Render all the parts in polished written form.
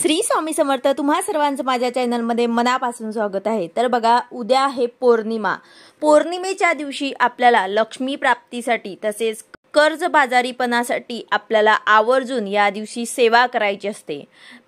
श्री स्वामी समर्थ। तुम्हा सर्वांचं माझ्या चॅनलमध्ये मनापासून स्वागत आहे। तर बघा, उद्या आहे पौर्णिमा। पौर्णिमेच्या दिवशी आपल्याला लक्ष्मी प्राप्तीसाठी तसेच कर्जबाजारीपणासाठी आपल्याला आवर्जून या दिवशी सेवा करायची असते।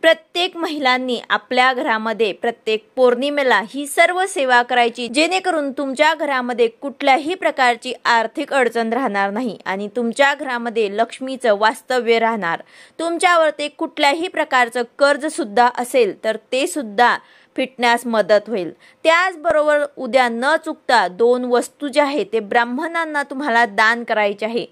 प्रत्येक महिलांनी आपल्या घरामध्ये प्रत्येक पौर्णिमेला ही सर्व सेवा करायची, जेणेकरून तुमच्या घरामध्ये कुठल्याही प्रकारची आर्थिक अडचण राहणार नाही आणि तुमच्या घरामध्ये लक्ष्मीचं वास्तव्य राहणार। तुमच्यावरती कुठल्याही प्रकारचं कर्ज सुद्धा असेल तर ते सुद्धा फिटण्यास मदत होईल। त्याचबरोबर उद्या न चुकता 2 वस्तू ज्या आहेत ते ब्राह्मणांना तुम्हाला दान करायचे आहे,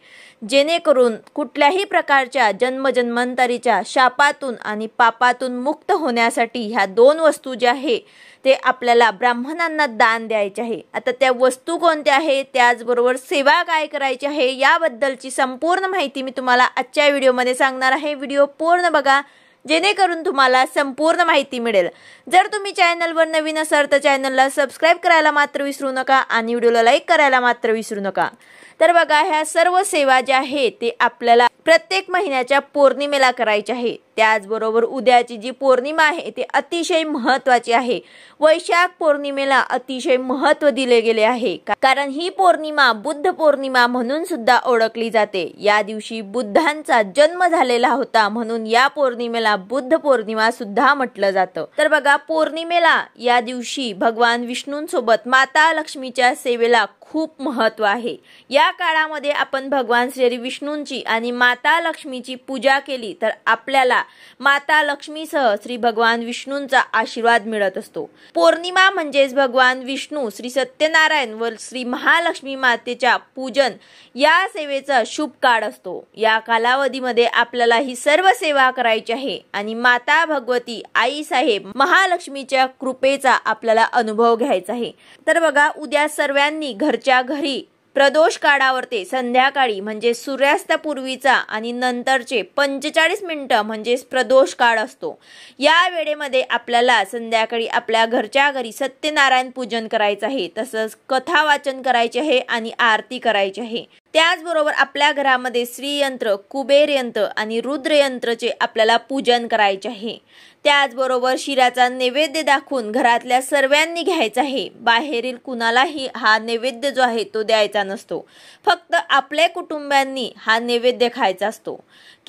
जेणेकरून कुठल्याही प्रकारच्या जन्मजन्मांतरीच्या शापातून आणि पापातून मुक्त होण्यासाठी ह्या 2 वस्तू ज्या आहेत ते आपल्याला ब्राह्मणांना दान द्यायचे आहे। आता त्या वस्तू कोणत्या आहेत, त्याचबरोबर सेवा काय करायची आहे, याबद्दलची संपूर्ण माहिती मी तुम्हाला आजच्या व्हिडिओमध्ये सांगणार आहे। व्हिडिओ पूर्ण बघा, जेणेकरून तुम्हाला संपूर्ण माहिती मिळेल। जर तुम्ही चॅनलवर नवीन असाल तर चॅनलला सबस्क्राइब करायला मात्र विसरू नका आणि व्हिडिओला लाईक करायला मात्र विसरू नका। तर बघा, ह्या सर्व सेवा ज्या आहेत ते आपल्याला प्रत्येक महिन्याच्या पौर्णिमेला करायची आहे। त्याचबरोबर उद्याची जी पौर्णिमा आहे ते अतिशय महत्त्वाची आहे। वैशाख पौर्णिमेला अतिशय महत्त्व दिले गेले आहे, कारण ही पौर्णिमा बुद्ध पौर्णिमा म्हणून सुद्धा ओळखली जाते। या दिवशी बुद्धांचा जन्म झालेला होता, म्हणून या पौर्णिमेला बुद्ध पौर्णिमा सुद्धा म्हटलं जातं। तर बघा, पौर्णिमेला या दिवशी भगवान विष्णूंसोबत माता लक्ष्मीच्या सेवेला खूप महत्त्व आहे। या काळामध्ये आपण भगवान श्री विष्णूंची आणि माता लक्ष्मीची पूजा केली तर आपल्याला माता लक्ष्मीसह श्री भगवान विष्णूंचा आशीर्वाद मिळत असतो। पौर्णिमा म्हणजेच भगवान विष्णू, श्री सत्यनारायण व श्री महालक्ष्मी मातेच्या पूजन या सेवेचा शुभ काळ असतो। या कालावधीमध्ये आपल्याला ही सर्व सेवा करायची आहे आणि माता भगवती, आई साहेब, महालक्ष्मीच्या कृपेचा आपल्याला अनुभव घ्यायचा आहे। तर बघा, उद्या सर्वांनी घरच्या घरी प्रदोष काळावरती संध्याकाळी म्हणजे सूर्यास्तापूर्वीचा आणि नंतरचे 45 मिनिटं म्हणजे प्रदोष काळ असतो। या वेळेमध्ये आपल्याला संध्याकाळी आपल्या घरच्या घरी सत्यनारायण पूजन करायचं आहे, तसंच कथा वाचन करायचे आहे आणि आरती करायची आहे। त्याचबरोबर आपल्या घरामध्ये श्रीयंत्र, कुबेर यंत्र आणि रुद्र यंत्रचे आपल्याला पूजन करायचे आहे। त्याचबरोबर शिराचा नैवेद्य दाखवून घरातल्या सर्वांनी घ्यायचा आहे। बाहेरील कुणालाही हा नैवेद्य जो आहे तो द्यायचा नसतो, फक्त आपल्या कुटुंबांनी हा नैवेद्य खायचा असतो।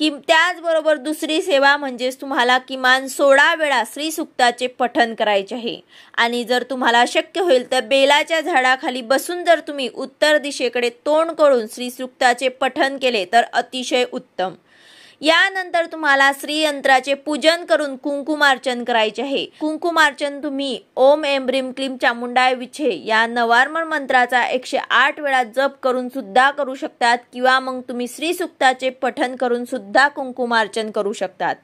त्याचबरोबर दुसरी सेवा म्हणजे तुम्हाला किमान 16 वेळा श्री सूक्ताचे पठण करायचे आहे आणि जर तुम्हाला शक्य होईल तर बेलाच्या झाडाखाली बसून जर तुम्ही उत्तर दिशेकडे तोंड करून श्री सूक्ताचे पठण केले तर अतिशय उत्तम। यानंतर तुम्हाला श्रीयंत्राचे पूजन करून कुंकुमार्चन करायचे आहे। कुंकुमार्चन तुम्ही ओम ऐं ह्रीं क्लीं चामुंडाय विचे या नवार्मण मंत्राचा 108 वेळा जप करून सुद्धा करू शकतात, किंवा मग तुम्ही श्री सूक्ताचे पठण करून सुद्धा कुंकुमार्चन करू शकतात।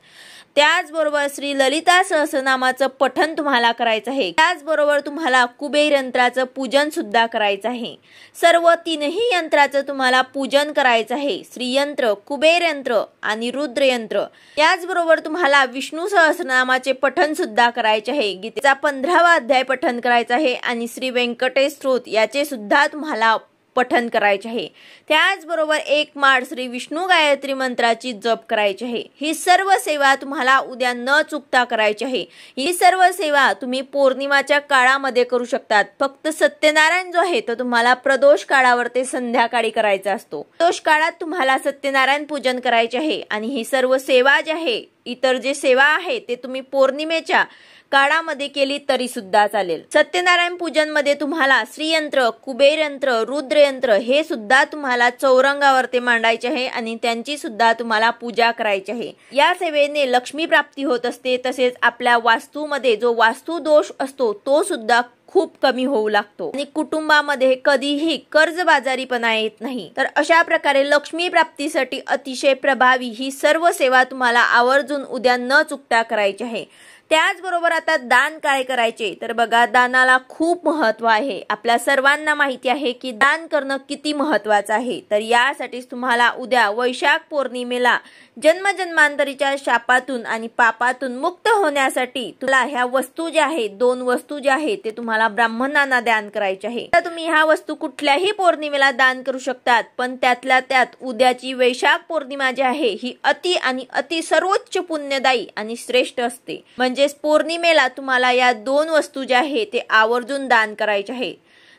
त्याचबरोबर श्री ललिता सहस्रनामाचं पठण तुम्हाला करायचं आहे। त्याचबरोबर तुम्हाला कुबेर यंत्राचं पूजन सुद्धा करायचं आहे। सर्व 3ही यंत्राचं तुम्हाला पूजन करायचं आहे, श्रीयंत्र, कुबेर यंत्र आणि रुद्र यंत्र। त्याचबरोबर तुम्हाला विष्णू सहस्रनामाचे पठण सुद्धा करायचे आहे। गीतेचा 15वा अध्याय पठण करायचा आहे आणि श्री व्यंकटेश स्तोत्र याचे सुद्धा तुम्हाला पठण करायचे आहे। त्याचबरोबर 1 माळ श्री विष्णू गायत्री मंत्राची जप करायची आहे। ही सर्व सेवा तुम्हाला उद्या न चुकता करायची आहे। ही सर्व सेवा तुम्ही पौर्णिमाच्या काळामध्ये करू शकतात। फक्त सत्यनारायण जो आहे तो तुम्हाला प्रदोष काळावरती संध्याकाळी करायचा असतो। प्रदोष काळात तुम्हाला सत्यनारायण पूजन करायचे आहे आणि ही सर्व सेवा जी आहे, इतर जे सेवा आहे ते तुम्ही पौर्णिमेच्या काळामध्ये केली तरी सुद्धा चालेल। सत्यनारायण पूजन मध्ये तुम्हाला श्रीयंत्र, कुबेर यंत्र, रुद्र यंत्र हे सुद्धा तुम्हाला चौरंगावरती मांडायचे आहे आणि त्यांची सुद्धा तुम्हाला पूजा करायची आहे। या सेवेने लक्ष्मी प्राप्ती होत असते, तसेच आपल्या वास्तूमध्ये जो वास्तू दोष असतो तो सुद्धा खूप कमी होऊ लागतो आणि कुटुंबामध्ये कधीही कर्जबाजारीपणा येत नाही। तर अशा प्रकारे लक्ष्मी प्राप्तीसाठी अतिशय प्रभावी ही सर्व सेवा तुम्हाला आवर्जून उद्या न चुकता करायची आहे। त्याचबरोबर आता दान काय करायचे तर बघा, दानाला खूप महत्त्व आहे. आपल्या सर्वांना माहिती आहे की दान करणं किती महत्त्वाचं आहे. तर यासाठीच तुम्हाला उद्या वैशाख पौर्णिमेला जन्मजन्मांतरीच्या शापातून आणि पापातून मुक्त होण्यासाठी तुला ह्या वस्तू ज्या आहेत, 2 वस्तू ज्या आहेत ते तुम्हाला ब्राह्मणांना दान करायचे आहे. तर तुम्ही ह्या वस्तू कुठल्याही पौर्णिमेला दान करू शकतात, पण त्यातल्या त्यात उद्याची वैशाख पौर्णिमा जी आहे ही अति सर्वोच्च पुण्यदायी आणि श्रेष्ठ असते. म्हणजेच पौर्णिमेला तुम्हाला या 2 वस्तू ज्या आहेत ते आवर्जून दान करायचे आहे.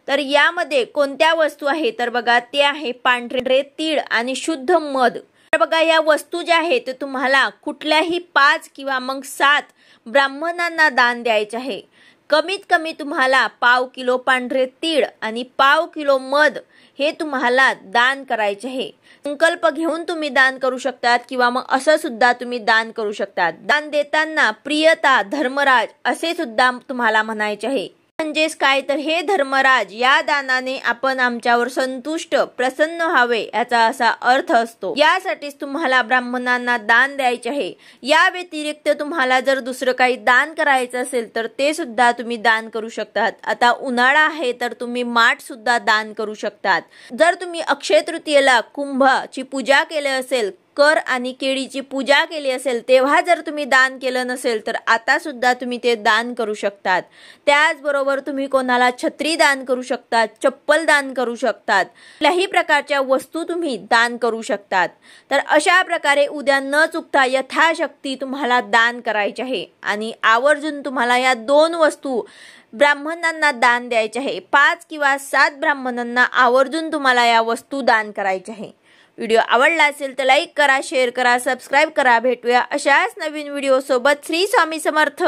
तर यामध्ये कोणत्या वस्तू आहेत तर बघा, ते आहे पांढरे तीळ आणि शुद्ध मध. तर बघा, या वस्तू ज्या आहेत ते तुम्हाला कुठल्याही 5 किंवा मग 7 ब्राह्मणांना दान द्यायचे आहे. कमीत कमी तुम्हाला पाव किलो पांढरे तीळ आणि पाव किलो मध हे तुम्हाला दान करायचे आहे. संकल्प घेऊन तुम्ही दान करू शकतात किंवा मग असं सुद्धा तुम्ही दान करू शकतात. दान देताना प्रियता धर्मराज असे सुद्धा तुम्हाला म्हणायचे आहे. म्हणजेच काय तर हे धर्मराज, या दानाने आपण आमच्यावर संतुष्ट प्रसन्न व्हावे याचा असा अर्थ असतो. यासाठीच तुम्हाला ब्राह्मणांना दान द्यायचे आहे. या व्यतिरिक्त तुम्हाला जर दुसरं काही दान करायचं असेल तर ते सुद्धा तुम्ही दान करू शकतात. आता उन्हाळा आहे तर तुम्ही माठ सुद्धा दान करू शकतात. जर तुम्ही अक्षय तृतीयेला कुंभाची पूजा केली असेल, कर आणि केळीची पूजा केली असेल, तेव्हा जर तुम्ही दान केलं नसेल तर आता सुद्धा तुम्ही ते दान करू शकतात. त्याचबरोबर तुम्ही कोणाला छत्री दान करू शकतात, चप्पल दान करू शकतात, कुठल्याही प्रकारच्या वस्तू तुम्ही दान करू शकतात. तर अशा प्रकारे उद्या न चुकता यथाशक्ती तुम्हाला दान करायचे आहे आणि आवर्जून तुम्हाला या 2 वस्तू ब्राह्मणांना दान द्यायचे आहे. 5 किंवा 7 ब्राह्मणांना आवर्जून तुम्हाला या वस्तू दान करायच्या आहे. व्हिडिओ आवडला असेल तर लाईक करा, शेअर करा, सबस्क्राईब करा. भेटूया अशाच नवीन व्हिडिओ सोबत. श्री स्वामी समर्थ.